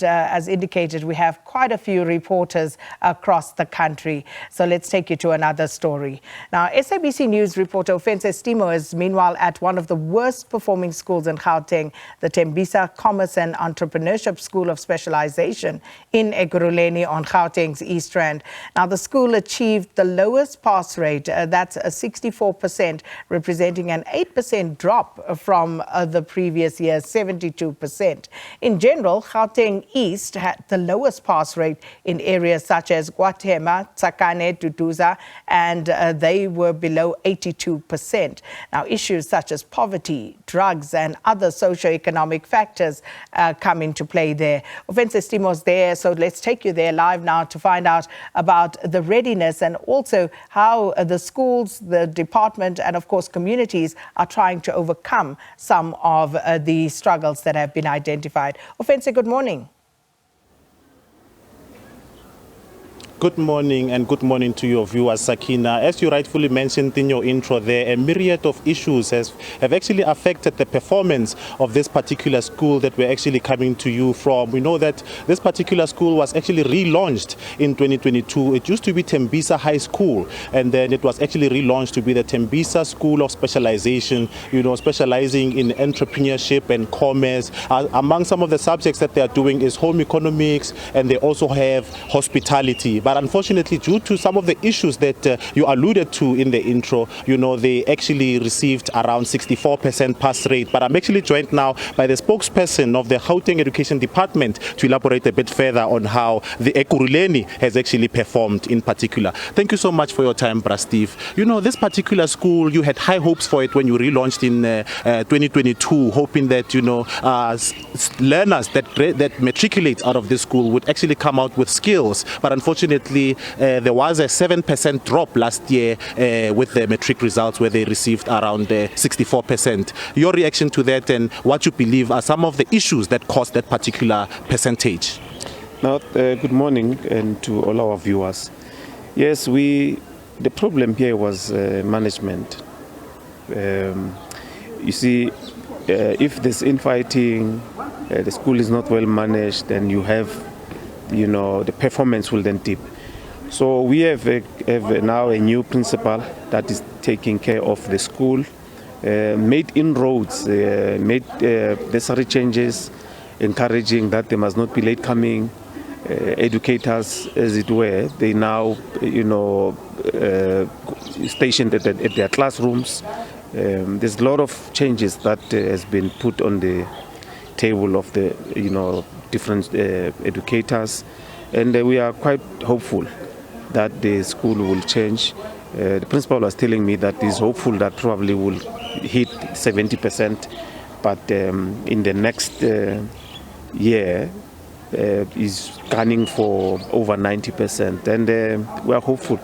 as indicated, we have quite a few reporters across the country. So let's take you to another story. Now, SABC News reporter Ofentse Stimo is meanwhile at one of the worst performing schools in Gauteng, the Tembisa Commerce and Entrepreneurship School of Specialisation in Ekurhuleni on Gauteng's East Rand. Now, the school achieved the lowest pass rate, that's a 64%, representing an 8% drop from the previous year's 72%. In general, Gauteng East had the lowest pass rate in areas such as KwaThema, Tsakane, Duduza, and they were below 82%. Now, issues such as poverty, drugs, and other socioeconomic factors come into play there. Ofentse Stimo is there, so let's take you there live now to find out about the readiness and also how the schools, the department, and of course communities are trying to overcome some of the struggles that have been identified. Ofentse, good morning. Good morning and good morning to your viewers, Sakina. As you rightfully mentioned in your intro there, a myriad of issues have actually affected the performance of this particular school that we're actually coming to you from. We know that this particular school was actually relaunched in 2022. It used to be Tembisa High School, and then it was actually relaunched to be the Tembisa School of Specialisation, specializing in entrepreneurship and commerce. Among some of the subjects that they are doing is home economics, and they also have hospitality. But unfortunately, due to some of the issues that you alluded to in the intro, they actually received around 64% pass rate. But I'm actually joined now by the spokesperson of the Gauteng Education Department to elaborate a bit further on how the Ekurhuleni has actually performed in particular. Thank you so much for your time, Bra Steve. This particular school, you had high hopes for it when you relaunched in 2022, hoping that, learners that matriculate out of this school would actually come out with skills. But unfortunately, there was a 7% drop last year with the matric results, where they received around 64%. Your reaction to that and what you believe are some of the issues that caused that particular percentage? Now, good morning and to all our viewers. Yes, the problem here was management. You see, if there's infighting, the school is not well managed, then you have the performance will then dip. So we have now a new principal that is taking care of the school, made inroads, made necessary changes, encouraging that they must not be late coming. Educators, as it were, they now, stationed at their classrooms. There's a lot of changes that has been put on the table of the, different educators, and we are quite hopeful that the school will change. The principal was telling me that he's hopeful that probably will hit 70%, but in the next year is gunning for over 90%, and we are hopeful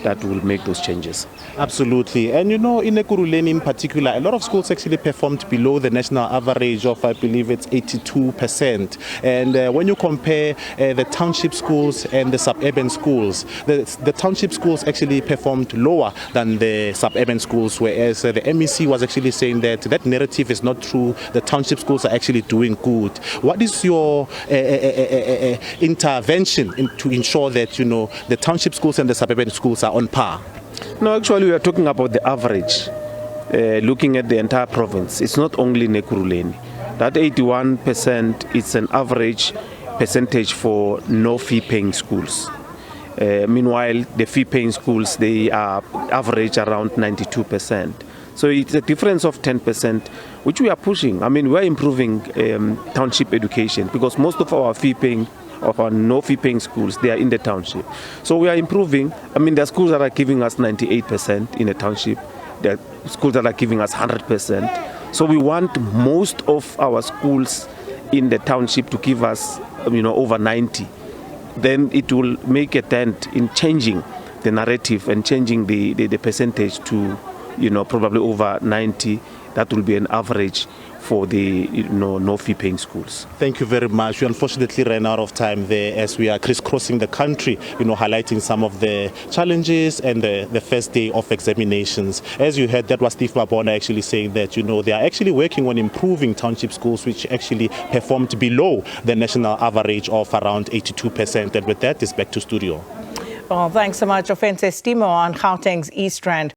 that will make those changes. Absolutely. And in Ekurhuleni in particular, a lot of schools actually performed below the national average of, I believe it's 82%. And when you compare the township schools and the suburban schools, the township schools actually performed lower than the suburban schools, whereas the MEC was actually saying that that narrative is not true. The township schools are actually doing good. What is your intervention to ensure that, the township schools and the suburban schools are on par? No, actually, we are talking about the average, looking at the entire province. It's not only in Ekurhuleni. That 81% is an average percentage for no fee-paying schools. Meanwhile, the fee-paying schools, they are average around 92%. So it's a difference of 10%, which we are pushing. I mean, we're improving township education because most of our no fee-paying schools, they are in the township. So we are improving. I mean, there are schools that are giving us 98% in the township. There are schools that are giving us 100%. So we want most of our schools in the township to give us, over 90. Then it will make a dent in changing the narrative and changing the percentage to, probably over 90. That will be an average, for the no fee paying schools. Thank you very much. We unfortunately ran out of time there as we are crisscrossing the country, highlighting some of the challenges and the first day of examinations. As you heard, that was Steve Mabona actually saying that, they are actually working on improving township schools, which actually performed below the national average of around 82%. And with that, it's back to studio. Well, thanks so much, Ofentse Stimo on Gauteng's East Rand.